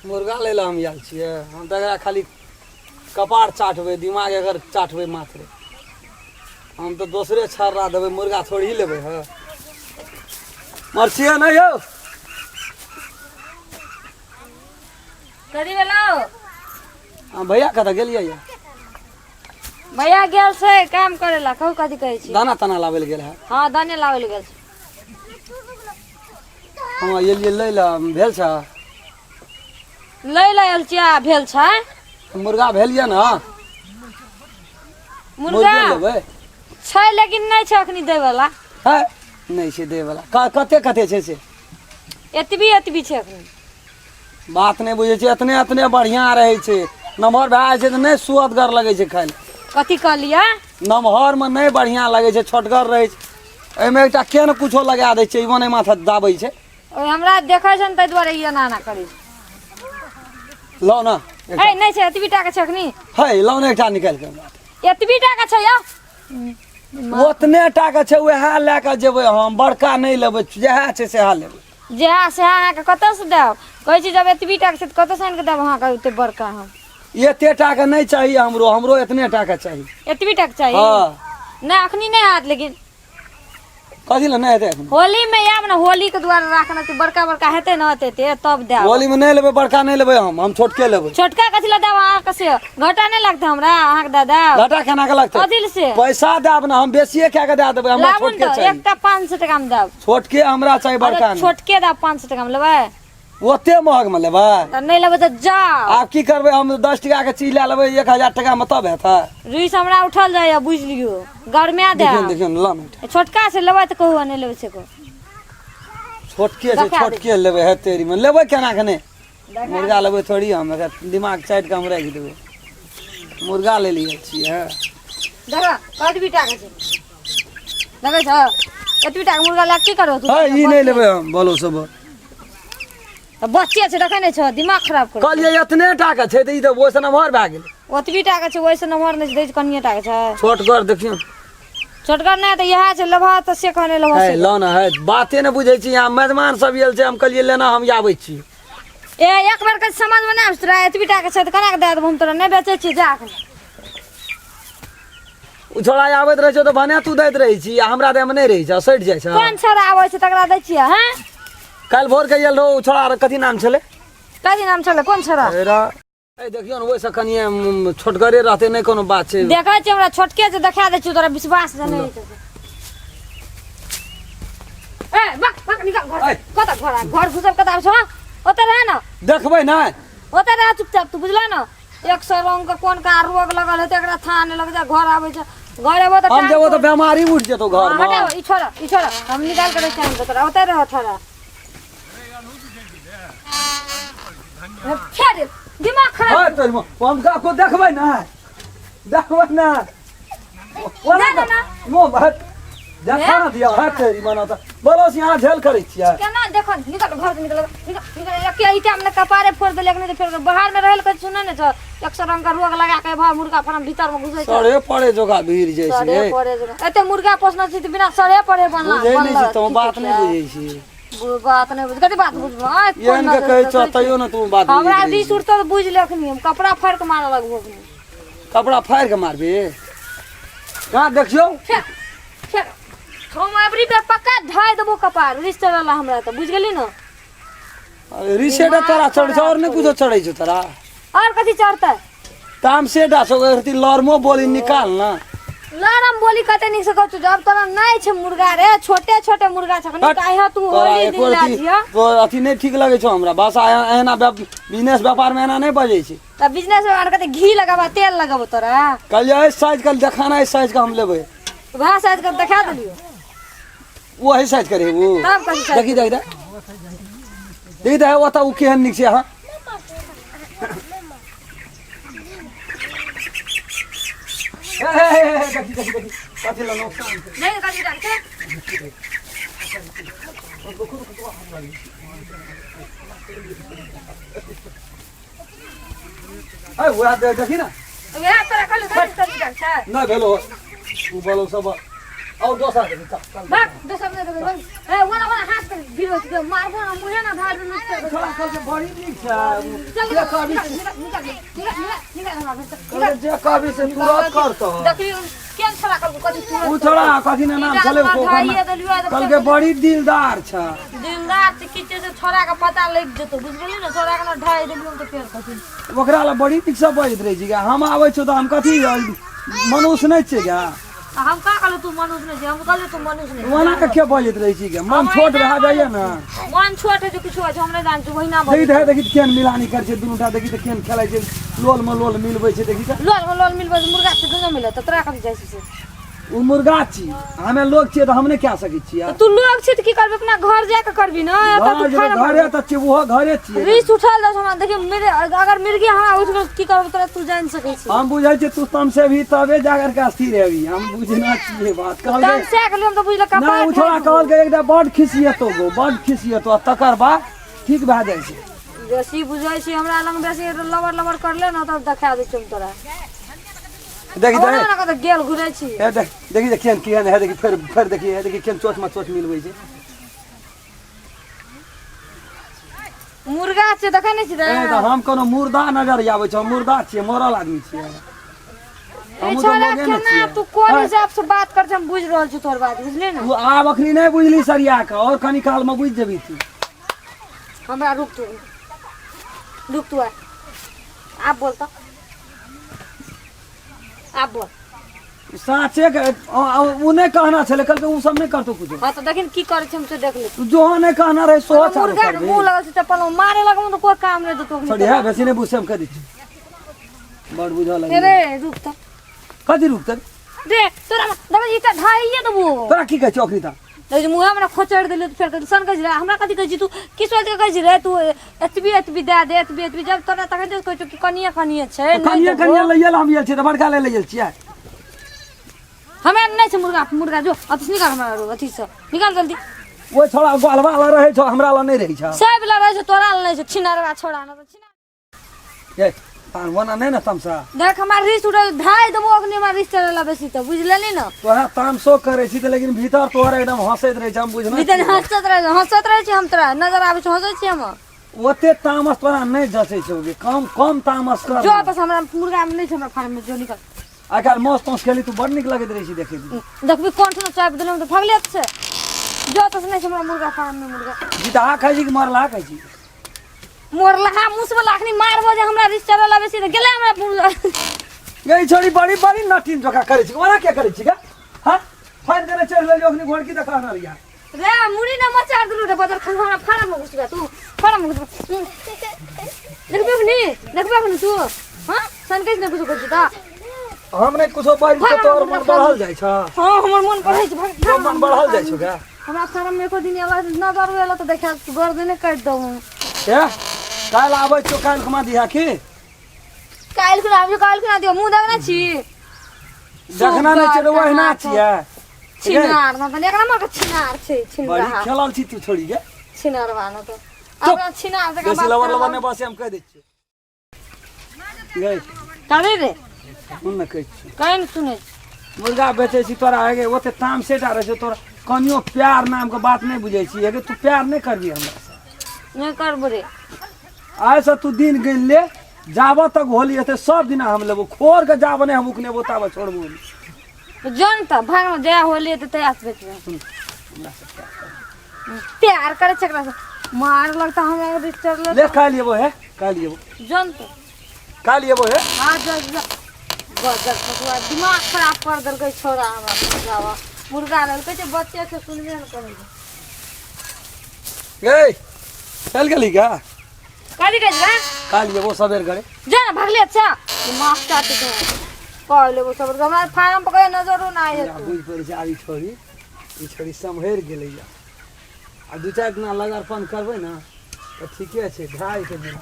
मुर्गा ले ला हम आयल छियै हम तऽ एकरा खाली कपार चाटबै दिमाग एकर चाटबै मात्र हम तऽ दोसरे छर्रा देबै मुर्गा थोड़ी लेबै हँ मरछियै नहि यौ कथी भेलौ भैया कतऽ गेलियै यऽ भैया गेल छै काम करे ला कहू कथी कहै छी दाना ताना लाबै लए गेल है हाँ दाने लाबै लए गेल छै हाँ एलियै लै ला भेल छ लै ला आयल छियै भेल छै मुर्गा भेल यऽ ने मुर्गा लेबै छै लेकिन नहीं छै अखनी दै वाला है नहीं छै दै वाला कते कते छै से एतबी छै अखनी बात नहीं बुझे छै एतने एतने बढ़िया रहे छै नमहर भए जाइ छै तऽ नहीं सुअदगर लगे छै खाय कथी कहलियै नमहर में नहीं बढ़िया लगे छै छोटगर रहे छै एहिमे एकटा केन कुछो लगा दै छै इवने माथा दाबै छै ओए हमरा देखै छै न तै दुआरे ई एना करै छै लो ना है नहीं छै एतबी टा के छै अखनी है लो ना एकटा निकाल के एतबी टा के छै यौ ओतने टा के छै वएह लए के जेबै हम बड़का नहीं लेबै जएह छै सएह लेबै जहाँ से अहाँके कतऽ से देब कहै छी जब एतबी टा के छै तऽ कतऽ से आनि के देब अहाँके ओते बड़का हम एते टा के नहीं चाहिए हमरो एतने टा के चाहिए एतबी टा के चाहिए हाँ नहीं अखनी नहीं हाथ लेकिन कथी ले नहीं हेतै एखन होली में आयब ना होली के द्वारा राखना छै बड़का बड़का हेतै ना हेतै तब देब होली में नहीं लेबै बड़का नहीं लेबै हम छोटके लेबै छोटका कथी ला देब अहाँके से घाटा नहीं लगतै हमरा अहाँके दे देब घाटा केना के लगतै कथी से पैसा देब ना हम बेसिए कए के दे देबै हमरा लाबू छोटके न चाहिए एकटा 500 टका में देब छोटके हमरा चाहिए बड़का नहीं छोटके देब 500 टका में लेबै ओते महग में लेबै तऽ नहीं लेबै तऽ जाओ आब की करबै हम 10 टका के चीज लए लेबै 1000 टका में तब हेतै रुइस हमरा उठल जाइए बुझ लियो गरमे देखियौ देब देखियौ ला ना छोटका से लेबै तऽ कहू नहीं लेबै से कहू छोटके से देखा छोटके लेबै है तेरी में लेबै केना के नहीं मुर्गा लेबै थोड़ी हम एकर दिमाग साइड के हम राखि देबै मुर्गा ले लिए छियै देखा कतबी टा के छै देखै छ एतबी टा के मुर्गा ला की करबो तू है ई नहीं लेबै हम बोलो सब तऽ बच्चे छै देखै नहीं छ दिमाग खराब कर कहलिए एतने टा के छै तऽ ई तऽ ओइसे नमहर भए गेलै ओतबी टा के छै ओइसे नम्हर नहीं दै छै कनिए टा के छै छोटगर देखियौ छोटका नहीं तऽ इएह छै लेबा तऽ से कहने लेबा है से लो ना है बाते ने बुझे छी यहाँ मेहमान सब आयल छै हम कहलिए लेना हम आबै छी ए एक बार के समझ में नहीं आबत रहा एतबी टा के छै तऽ कना के दे देब हम तोरा नहीं बेचै छी जा के उ छोड़ा आबैत रहै छै तऽ भने तू दैत रहै छी आ हमरा देह में नहीं रहै छै सैट जाइ छै कोन छोरा आबै छै तकरा दै छियै हैं काल भोर के आयल रहो छोड़ा कथी नाम छले कथी नाम छलै कोन छोरा ए देखियो ने ओइसे कनिए छोटगरे रहते नहीं कोनो बात छै देखै छी हमरा छोटके से देखा दै छी तोरा विश्वास जे नहीं हेतै ए बक निकल घर कत घर घुसल कत आब छ ओते रह न देखबै नहीं ओते रह चुपचाप तू बुझला न 100 रंग के कोन का रोग लगल हेतै एकरा थाह नहीं लग जा घर आबै छै घर एबो त हम जेबो तो बीमारी उठ जेतो घर में हटाओ ई छोरा हम निकाल के दै छी तोरा ओते रह छोरा फेर दिमाग खराब है तोर हम का को देखबै ना ओना ना। मो बात देखा ना दिया है तेरी मना त बोलो से यहां झेल करै छियै केना देखो निकल घर से निकल के ईटा में कपारे फोड़ देले नहीं फिर बाहर में रहल के सुन ने छ 100 रंग का रोग लगा के भा मुर्गा फार्म भीतर में घुसै छै सड़े पड़े जोगा भीड़ जैसे सड़े पड़े जगह एते मुर्गा पोसना छी त बिना सड़े पड़े बनला बुझै नहीं छी तो बात नहीं बुझै छी बात नहीं बुझ कथी बात बुझबो एहन के कहै छ तइयो ना तू बात हमरा दिस उड़ तो बुझ ले अखनी हम कपड़ा फाड़ के मारे लगबो कपड़ा फाड़ के मारबे कहां देखियो फेर हम अबरी पे पक्का ढाई देबो कपार रिश्ते वाला हमरा त बुझ गेली न रिसेट तोरा चढ़ छ और नहीं कुछो चढ़ै छ तोरा और कथी चढ़तै ताम से डासो गरती लरमो बोली निकाल ना लरम बोली कते निक से कहू जब तोरा नहीं छै मुर्गा रे छोटे छोटे मुर्गा छ कनी काहे तू होली दिन ला जिया तो अथी नहीं ठीक लगे छ हमरा बस एना बिजनेस व्यापार में एना नहीं बजै छी त बिजनेस में कते घी लगाबा तेल लगाबो तोरा कल इस साइज कल देखाना इस साइज का हम लेबै वहां साइज कर दिखा देलियो वो है साइज करे वो तब कथी साइज देखी देखी दे ओता उ केहन निक छै हां देखी कथी ला नुकसान नहीं कथी डालते है वो देखी ना यहां तोरा कल कथी डालते नहीं भेलो उ बोलो सब और दोसर के चल भाग दोसर ने देबे ए वना हाथ पे गिरो के मारबो ना मुहे ना धार में निकल छोड़ा कल के बड़ी नीक छै चल जे कभी निकल जे कभी से तुरंत करतो देखी केन छोड़ा कल कथि तुरंत उ छोड़ा कथि ना नाम चले को कल के बड़ी दिलदार छै दिलदार से किचे से छोड़ा का पता लग जतो बुझ गेली ना छोड़ा का ना ढाई देलियो तो फेर कथि ओकरा ला बड़ी दिक्कत सब बजत रही छी हम आबै छौ त हम कथि मनुष्य नहीं छे क्या हम का कहले तू मनुष्य नहीं हम कहले तू मनुष्य नहीं वना के क्या बजत रही छी मन छोट रह जाइए ना मन छोट है जो कुछ है हम नहीं जान तू वही ना देखि केन मिलानी कर छै दुनुटा देखि त केन खेलाइ छै लोल में लोल मिलबै छै देखि त लोल मिलबै मुर्गा से दुनो मिले त तोरा कथि जाय से उ मुर्गा छी हमें लोग छियै त हम नहीं क्या सकै छियै तू लोग छी त की करबे अपना घर जाके करबी ना घरे त छी वो घरे छियै रिस उठाल दस हमरा देखि मेरे अगर मिर्गी हमरा उठ के की करब तोरा तू जान सकै छी हम बुझै छी तू तम से भी तबे जाकर के स्थिर हेबी हम बुझना छियै बात कहल तम से के हम तो बुझला ना कपार उ थोड़ा कहल के एकटा बड खिसियतो गो बड खिसियतो तकर बाद ठीक भए जाइ छै बेसी बुझै छी हमरा लंग बेसी लवर करले ना तब देखा दे तुम तोरा देखि ओना ना कत गेल घुरै छी ए देखि केन केन है देखि फिर देखि है देखि केन चोच में चोच मिलबै छै मुर्गा छै देखै नै छी रे ए त हम कोनो मुर्दा नजर आबै छै मुर्दा छियै मरल आदमी छियै हम तो लोगे न छियै तू कोन हिसाब से बात कर हम बुझ रहल छी तोर बात बुझले ना तू आब अखनी नहीं बुझली सरिया के और कनी काल में बुझ जेबी तू हमरा रुक तू आप बोलता आप बोल साचे के उ नहीं कहना छले कल के उ सब नहीं करतो कुछ हां तो देखिन की करे छै हम से देख ले तू जो नहीं कहना रहे सो चालू मुर्गा कर के मुंह लगल छै चप्पल मारे लगम तो कोई काम नहीं देतो छोड़ी है बेसी नहीं बुझे हम कह दी बड़ बुझा लगे रे रुक त कदी रुक तक रे तोरा देखै ई त ढाइए देबो तोरा की कह चौकरी था जे मुंह हमरा खोचड़ देले तो फिर सन कह हमरा कथि कह छी तू की सोच के कह छी रे तू एतबी दे दे एतबी जब तोरा तखन जे कहै कि कनिया छै कनिया लइयल हम येल छी त बड़का ले लेल छियै हमें नहीं छै मुर्गा जो अथि निकाल हमरा अथि से निकाल जल्दी वो छोड़ा गोलवा ला रहे छ हमरा ला नहीं रही छ सब ला रहे छै तोरा ला नहीं छै छिनारवा छोड़ा ना छिना ए पान वना नहीं ना तमसा देख हमार रिस उठा ढाई देबो अग्नि में रिस चला बेसी त बुझले नहीं ना तोरा तामसो करे छी त लेकिन भीतर तोरा एकदम हंसैत रहे छ हम बुझना भीतर हंसत रहे छी हम तोरा नजर आबै छ हंसै छी हम ओते तामस तोरा नहीं जसे छौगे कम तामस कर जो बस हमरा मुर्गा में नहीं छै हमरा फार्म में जो निकल आकाल मस्त मस्त खेली तू बड़ निक लगैत रही छी देखे देखबी कोन ठना चाप देलम त भागले से जो तस नहीं छै हमरा मुर्गा फार्म में मुर्गा जीता खाइ छी कि मरला खाइ छी मोरला हा मुस वाला अखनी मारबो जे हमरा रिस चला लाबे छी त गेले हमरा मुर्गा गई छोड़ी बड़ी नटीन जोका करे छी ओना क्या करे छी का हां फाइन करे चढ़ ले अखनी घोड़ की देखा ना रिया रे मुड़ी न मचार दलु रे बदर खन हमरा फार्म में घुसबा तू फार्म में घुसबा देखबे नि तू हां सन कैसे न कुछ कर ता हम नहीं कुछो बाइल के तोर मन बढ़ल जाय छ हां हमर मन बढ़ै छै तो मन बढ़ल जाय छ का हमरा फार्म में एको दिन एला नजर एला त देखा गर्दने काट दऊ ए काल आबै छ काल कमा दिया की काल खुना दियो मुंह देखना छी देखना नहीं छ ओहिना छियै छिनार न त एकरा म छिनार छै बड़ी छिनार खेलल छी तू छोड़ी के छिनार वाला तो अब छिनार से बेसी लवर ने बस हम कह दै छी गई करे रे उन न कह छी काहे न सुनै मुर्गा बेचे छी तोरा आगे ओते ताम से डारे छ तोरा कनियो प्यार नाम के बात नहीं बुझै छी अगर तू प्यार नहीं करबी हमरा से नहीं करबो रे आइ से तू दिन गिन ले जाबो तक होली हेते सब दिन हम लेबो खोर के जाबो नहीं हम उकनेबो ताबो छोड़बो तो जन त भाग में जया होली त तयास बेच प्यार करे छकरा से मार लगता हमरा रिश्तेदार ले खा लियो है खा लियो जन त खा लियो है हां जा गजर पटुआ दिमाग खराब कर देलकै छोरा हमरा जावा मुर्गा लेल कहै छै बच्चे से सुनबे न करै गई चल गेली का काली गई ना खा लियो सबेर गरे जा भागले अच्छा दिमाग चाटे तो कहले वो सब हमरा फार्म पकड़े नजरो ना आए तू बुझ पड़ जा ई छोरी संभेर गेलै आ दू चार दिन लगारपन करबै ना त ठीके छै ढाई के दिन